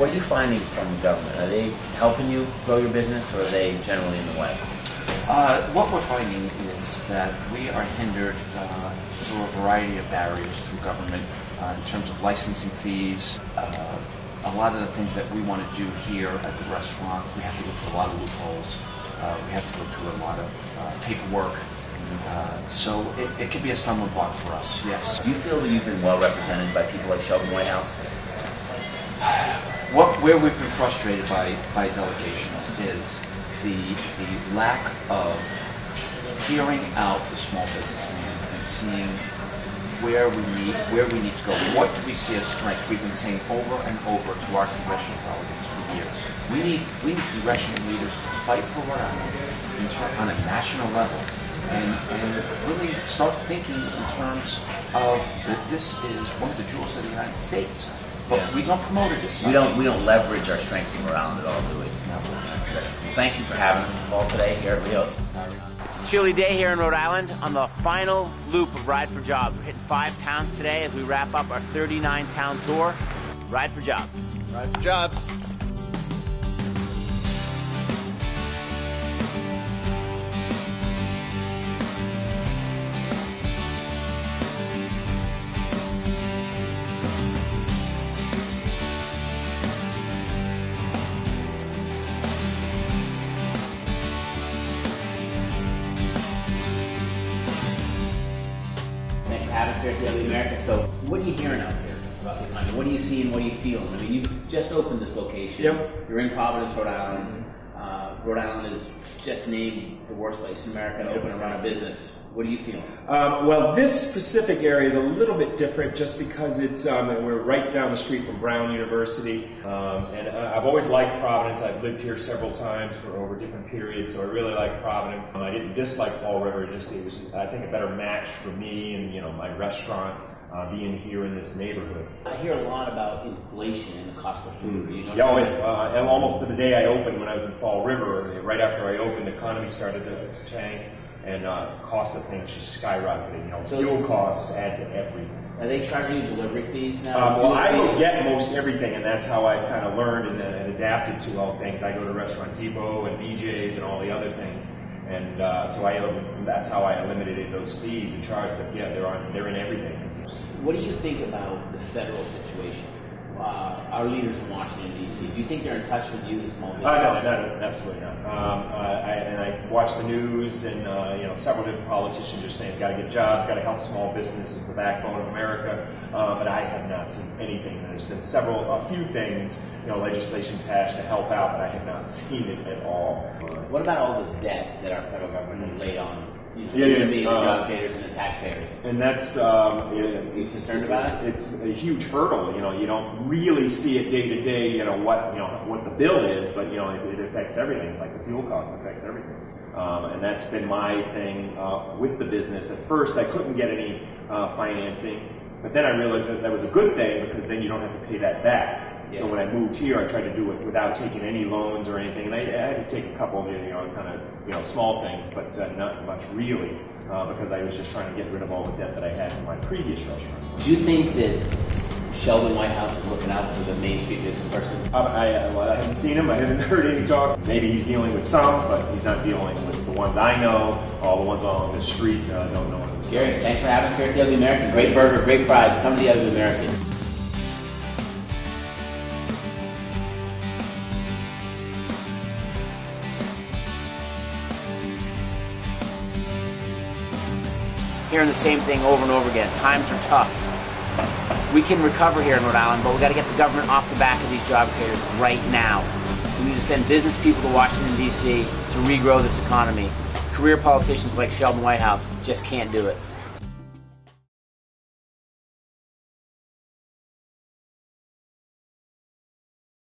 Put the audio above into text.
What are you finding from the government? Are they helping you grow your business, or are they generally in the way? What we're finding is that we are hindered through a variety of barriers through government in terms of licensing fees. A lot of the things that we want to do here at the restaurant, we have to go through a lot of loopholes. We have to go through a lot of paperwork. So it can be a stumbling block for us, yes. Do you feel that you've been well represented by people like Sheldon Whitehouse? Where we've been frustrated by delegations is the lack of hearing out the small businessman and seeing where we need to go. What do we see as strengths? We've been saying over and over to our congressional delegates for years. We need congressional leaders to fight for Rhode Island on a national level and really start thinking in terms of that this is one of the jewels of the United States. But we don't promote it as such. We don't leverage our strengths in Rhode Island at all, do we? No. Thank you for having us all today here at Rios. It's a chilly day here in Rhode Island on the final loop of Ride4Jobs. We're hitting 5 towns today as we wrap up our 39-town tour. Ride4Jobs. Ride4Jobs. Atmosphere here at the America. So, what are you hearing out here about the economy? What are you seeing? What are you feeling? I mean, you just opened this location. Yep. You're in Providence, Rhode Island. Rhode Island is just named the worst place in America to open and run a business. What are you feeling? Well, this specific area is a little bit different just because it's we're right down the street from Brown University, and I've always liked Providence. I've lived here several times for over different periods, so I really like Providence. I didn't dislike Fall River; it was, I think, a better match for me and my restaurant being here in this neighborhood. I hear a lot about inflation and the cost of food. And almost to the day I opened, when I was in Fall River, right after I opened, the economy started to tank. And cost of things just skyrocketed. So fuel costs add to everything. Are they charging you delivery fees now? Well, I will get most everything, and that's how I kind of learned and adapted to all things. I go to Restaurant Depot and BJ's and all the other things, and so that's how I eliminated those fees and charges. But yeah, they're in everything. What do you think about the federal situation? Our leaders in Washington, D.C., do you think they're in touch with you, the small business? No, absolutely not. I watch the news, and several different politicians are saying, got to get jobs, got to help small businesses, the backbone of America. But I have not seen anything. There's been a few things, legislation passed to help out, but I have not seen it at all. What about all this debt that our federal government laid on? The job creators and the taxpayers. And that's you concerned about it? It's a huge hurdle. You don't really see it day to day. What the bill is, but it affects everything. It's like the fuel costs affects everything. And that's been my thing with the business. At first, I couldn't get any financing, but then I realized that was a good thing because then you don't have to pay that back. Yeah. So when I moved here, I tried to do it without taking any loans or anything, and I had to take a couple of small things, but not much really, because I was just trying to get rid of all the debt that I had from my previous restaurant. Do you think that Sheldon Whitehouse is looking out for the Main Street business person? I haven't seen him. I haven't heard any talk. Maybe he's dealing with some, but he's not dealing with the ones I know. All the ones on the street don't know him. Gary, thanks for having us here at the Ugly American. Great burger, great fries. Come to the Ugly American. Hearing the same thing over and over again. Times are tough. We can recover here in Rhode Island, but we got to get the government off the back of these job creators right now. We need to send business people to Washington, D.C. to regrow this economy. Career politicians like Sheldon Whitehouse just can't do it.